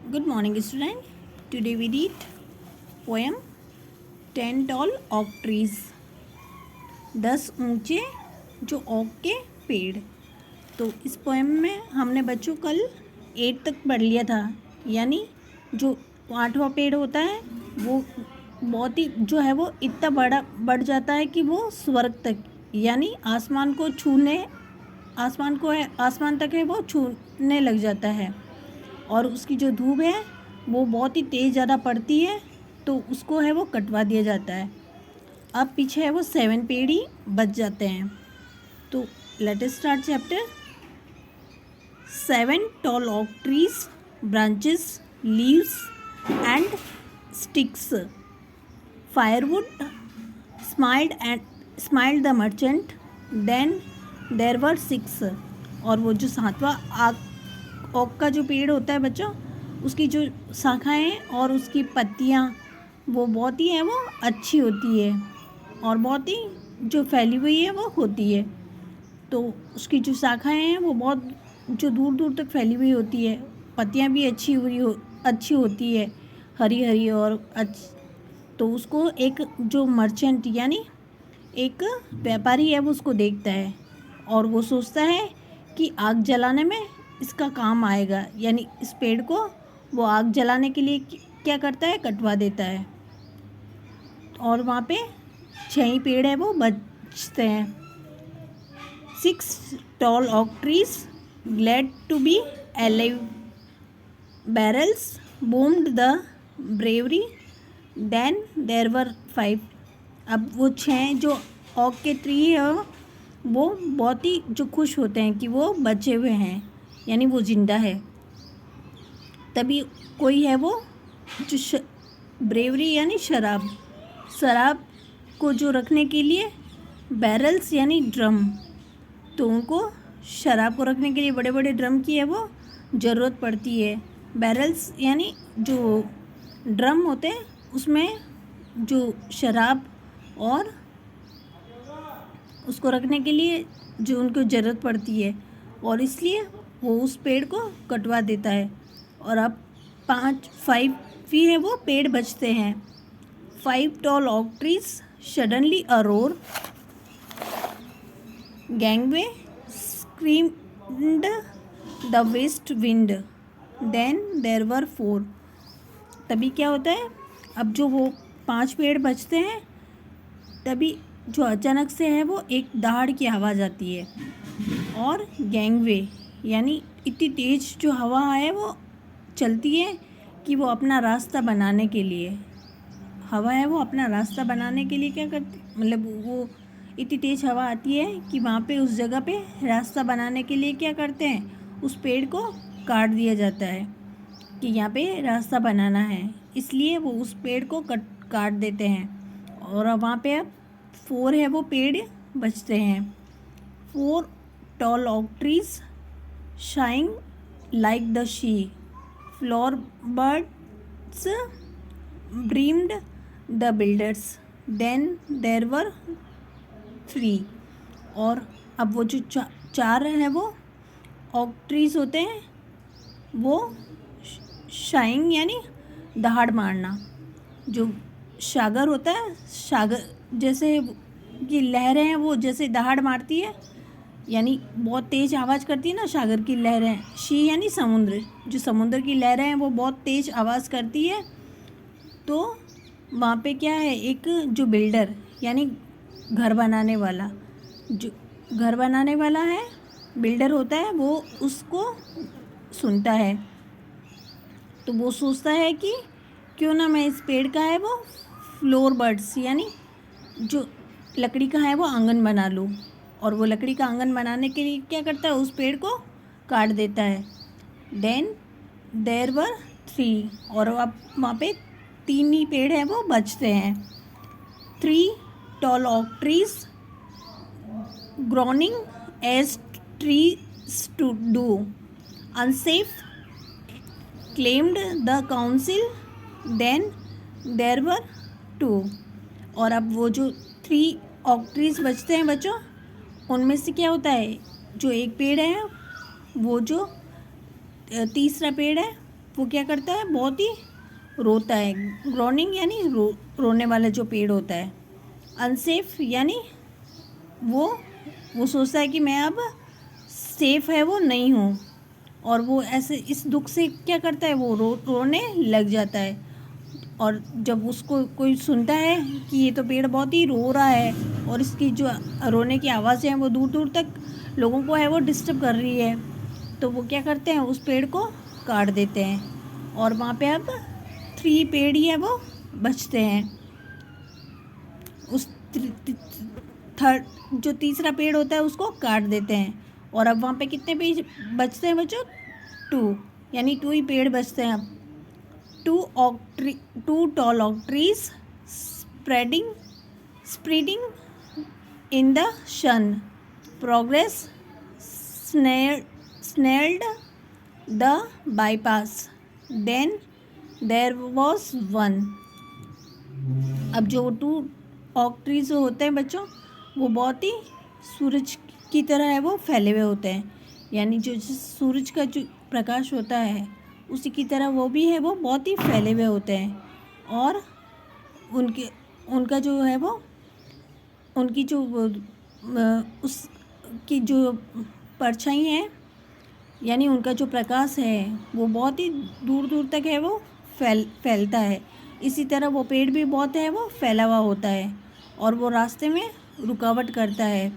Good morning, student. Today we read poem 10 tall oak trees. 10 ऊंचे जो okay के पेड़। तो इस पोएम में हमने बच्चों कल 8 तक पढ़ लिया था, यानी जो 8वां पेड़ होता है वो बहुत ही जो है वो इतना बड़ा बढ़ जाता है कि वो स्वर्ग तक यानी आसमान को छूने आसमान तक है वो छूने लग जाता है। और उसकी जो धूप है वो बहुत ही तेज़ ज़्यादा पड़ती है, तो उसको है वो कटवा दिया जाता है। अब पीछे है वो 7 पेड़ ही बच जाते हैं। तो let us start chapter. 7 tall oak trees, branches, leaves and sticks. Firewood smiled the merchant. Then there were 6. और वो जो 7वां ओक का जो पेड़ होता है बच्चों, उसकी जो शाखाएं और उसकी पत्तियां वो बहुत ही है वो अच्छी होती है और बहुत ही जो फैली हुई है वो होती है। तो उसकी जो शाखाएं हैं वो बहुत जो दूर दूर तक फैली हुई होती है, पत्तियां भी अच्छी होती है, हरी हरी और तो उसको एक जो मर्चेंट यानी एक व्यापारी है वो उसको देखता है और वो सोचता है कि आग जलाने में इसका काम आएगा, यानी इस पेड़ को वो आग जलाने के लिए क्या करता है, कटवा देता है। और वहाँ पे 6 ही पेड़ है वो बचते हैं। 6 tall oak trees glad to be alive. Barrels boomed the bravery. Then there were 5. अब वो 6 जो ओक के ट्री है वो बहुत ही जो खुश होते हैं कि वो बचे हुए हैं, यानी वो जिंदा है। तभी कोई है वो जो ब्रेवरी यानी शराब को जो रखने के लिए बैरल्स यानी ड्रम, तो उनको शराब को रखने के लिए बड़े बड़े ड्रम की है वो ज़रूरत पड़ती है। बैरल्स यानी जो ड्रम होते हैं उसमें जो शराब और उसको रखने के लिए जो उनको ज़रूरत पड़ती है, और इसलिए वो उस पेड़ को कटवा देता है। और अब 5 भी है वो पेड़ बचते हैं। 5 tall oak trees suddenly a roar. Gangway screamed the west wind. Then there were 4. तभी क्या होता है, अब जो वो 5 पेड़ बचते हैं तभी जो अचानक से है वो एक दहाड़ की आवाज़ आती है और गैंगवे यानी इतनी तेज़ जो हवा है वो चलती है कि वो अपना रास्ता बनाने के लिए हवा है वो अपना रास्ता बनाने के लिए क्या करती, मतलब वो इतनी तेज़ हवा आती है कि वहाँ पे उस जगह पे रास्ता बनाने के लिए क्या करते हैं, उस पेड़ को काट दिया जाता है कि यहाँ पे रास्ता बनाना है, इसलिए वो उस पेड़ को काट देते हैं। और अब वहाँ पे अब 4 है वो पेड़ बचते हैं। 4 tall oak trees shine like the sea. Flower birds breamed the builders. Then there were 3. और अब वो जो 4 है वो oak trees होते हैं वो शाइन यानी दहाड़ मारना, जो सागर होता है, सागर जैसे की लहरें हैं वो जैसे दहाड़ मारती है, यानी बहुत तेज़ आवाज़ करती है ना सागर की लहरें। शी यानी समुद्र, जो समुद्र की लहरें हैं वो बहुत तेज़ आवाज़ करती है। तो वहाँ पे क्या है, एक जो बिल्डर यानी घर बनाने वाला, जो घर बनाने वाला है बिल्डर होता है, वो उसको सुनता है। तो वो सोचता है कि क्यों ना मैं इस पेड़ का है वो फ्लोर बर्ड्स यानी जो लकड़ी का है वो आंगन बना लूँ। और वो लकड़ी का आंगन बनाने के लिए क्या करता है, उस पेड़ को काट देता है। Then there were 3. और अब वहाँ पे 3 ही पेड़ है वो बचते हैं। 3 tall oak trees groaning as trees to do. Unsafe claimed the council. Then there were 2. और अब वो जो 3 oak trees बचते हैं बच्चों, उनमें से क्या होता है, जो एक पेड़ है वो जो तीसरा पेड़ है वो क्या करता है, बहुत ही रोता है। ग्रोनिंग यानी रोने वाला जो पेड़ होता है। अनसेफ यानी वो सोचता है कि मैं अब सेफ है वो नहीं हूँ, और वो ऐसे इस दुख से क्या करता है, वो रोने लग जाता है। और जब उसको कोई सुनता है कि ये तो पेड़ बहुत ही रो रहा है और इसकी जो रोने की आवाज़ें हैं वो दूर दूर तक लोगों को है वो डिस्टर्ब कर रही है, तो वो क्या करते हैं, उस पेड़ को काट देते हैं। और वहाँ पे अब 3 पेड़ ही है वो बचते हैं। उस थर्ड जो तीसरा पेड़ होता है उसको काट देते हैं, और अब वहाँ पे कितने पेड़ बचते हैं बच्चों, 2, यानी 2 ही पेड़ बचते हैं अब। 2 tall oak trees spreading in the sun. Progress snailed the bypass. Then there was one. अब जो 2 oak trees होते हैं बच्चों, वो बहुत ही सूरज की तरह है वो फैले हुए होते हैं, यानी जो सूरज का जो प्रकाश होता है उसी की तरह वो भी है वो बहुत ही फैले हुए होते हैं। और उनका जो है वो उनकी जो उसकी जो परछाई है, यानी उनका जो प्रकाश है वो बहुत ही दूर दूर तक है वो फैलता है। इसी तरह वो पेड़ भी बहुत है वो फैला हुआ होता है, और वो रास्ते में रुकावट करता है,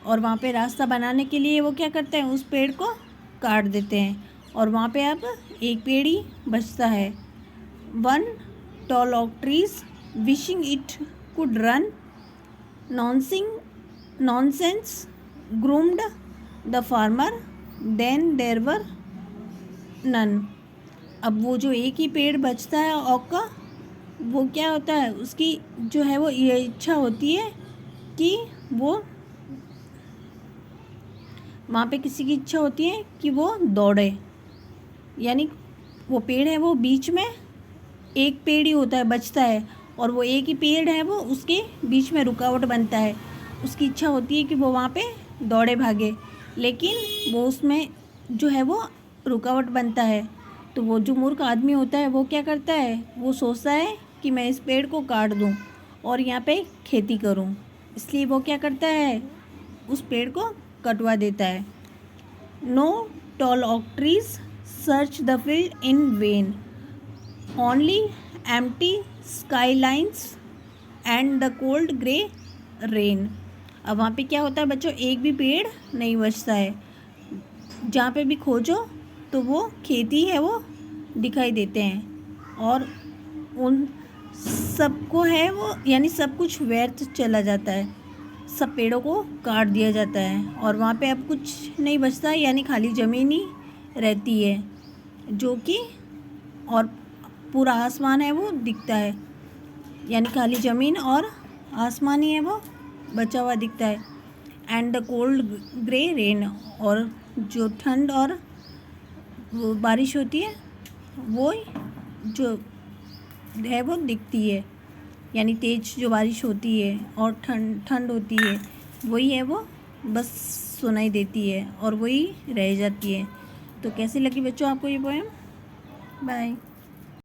और वहाँ पे रास्ता बनाने के लिए वो क्या करते हैं, उस पेड़ को काट देते हैं, और वहाँ पे अब एक पेड़ ही बचता है। 1 tall oak trees wishing it could run nonsense groomed the farmer, then there were none. अब वो जो एक ही पेड़ बचता है ओक का, वो क्या होता है, उसकी जो है वो ये इच्छा होती है कि वो वहाँ पे किसी की इच्छा होती है कि वो दौड़े, यानी वो पेड़ है वो बीच में एक पेड़ ही होता है बचता है, और वो एक ही पेड़ है वो उसके बीच में रुकावट बनता है। उसकी इच्छा होती है कि वो वहाँ पे दौड़े भागे, लेकिन वो उसमें जो है वो रुकावट बनता है। तो वो जो मूर्ख आदमी होता है वो क्या करता है, वो सोचता है कि मैं इस पेड़ को काट दूँ और यहाँ पे खेती करूँ, इसलिए वो क्या करता है, उस पेड़ को कटवा देता है। No tall oak trees search the field in vain. Only empty skylines and the cold grey rain. अब वहाँ पे क्या होता है बच्चों, एक भी पेड़ नहीं बचता है। जहाँ पे भी खोजो तो वो खेती है वो दिखाई देते हैं, और उन सबको है वो यानी सब कुछ व्यर्थ चला जाता है, सब पेड़ों को काट दिया जाता है, और वहाँ पे अब कुछ नहीं बचता, यानी खाली ज़मीन ही रहती है, जो कि और पूरा आसमान है वो दिखता है, यानी खाली ज़मीन और आसमान ही है वो बचा हुआ दिखता है। And the cold grey rain, और जो ठंड और वो बारिश होती है वो जो है वो दिखती है, यानी तेज़ जो बारिश होती है और ठंड होती है वही है वो बस सुनाई देती है और वही रह जाती है। तो कैसी लगी बच्चों आपको ये पोएम? बाय।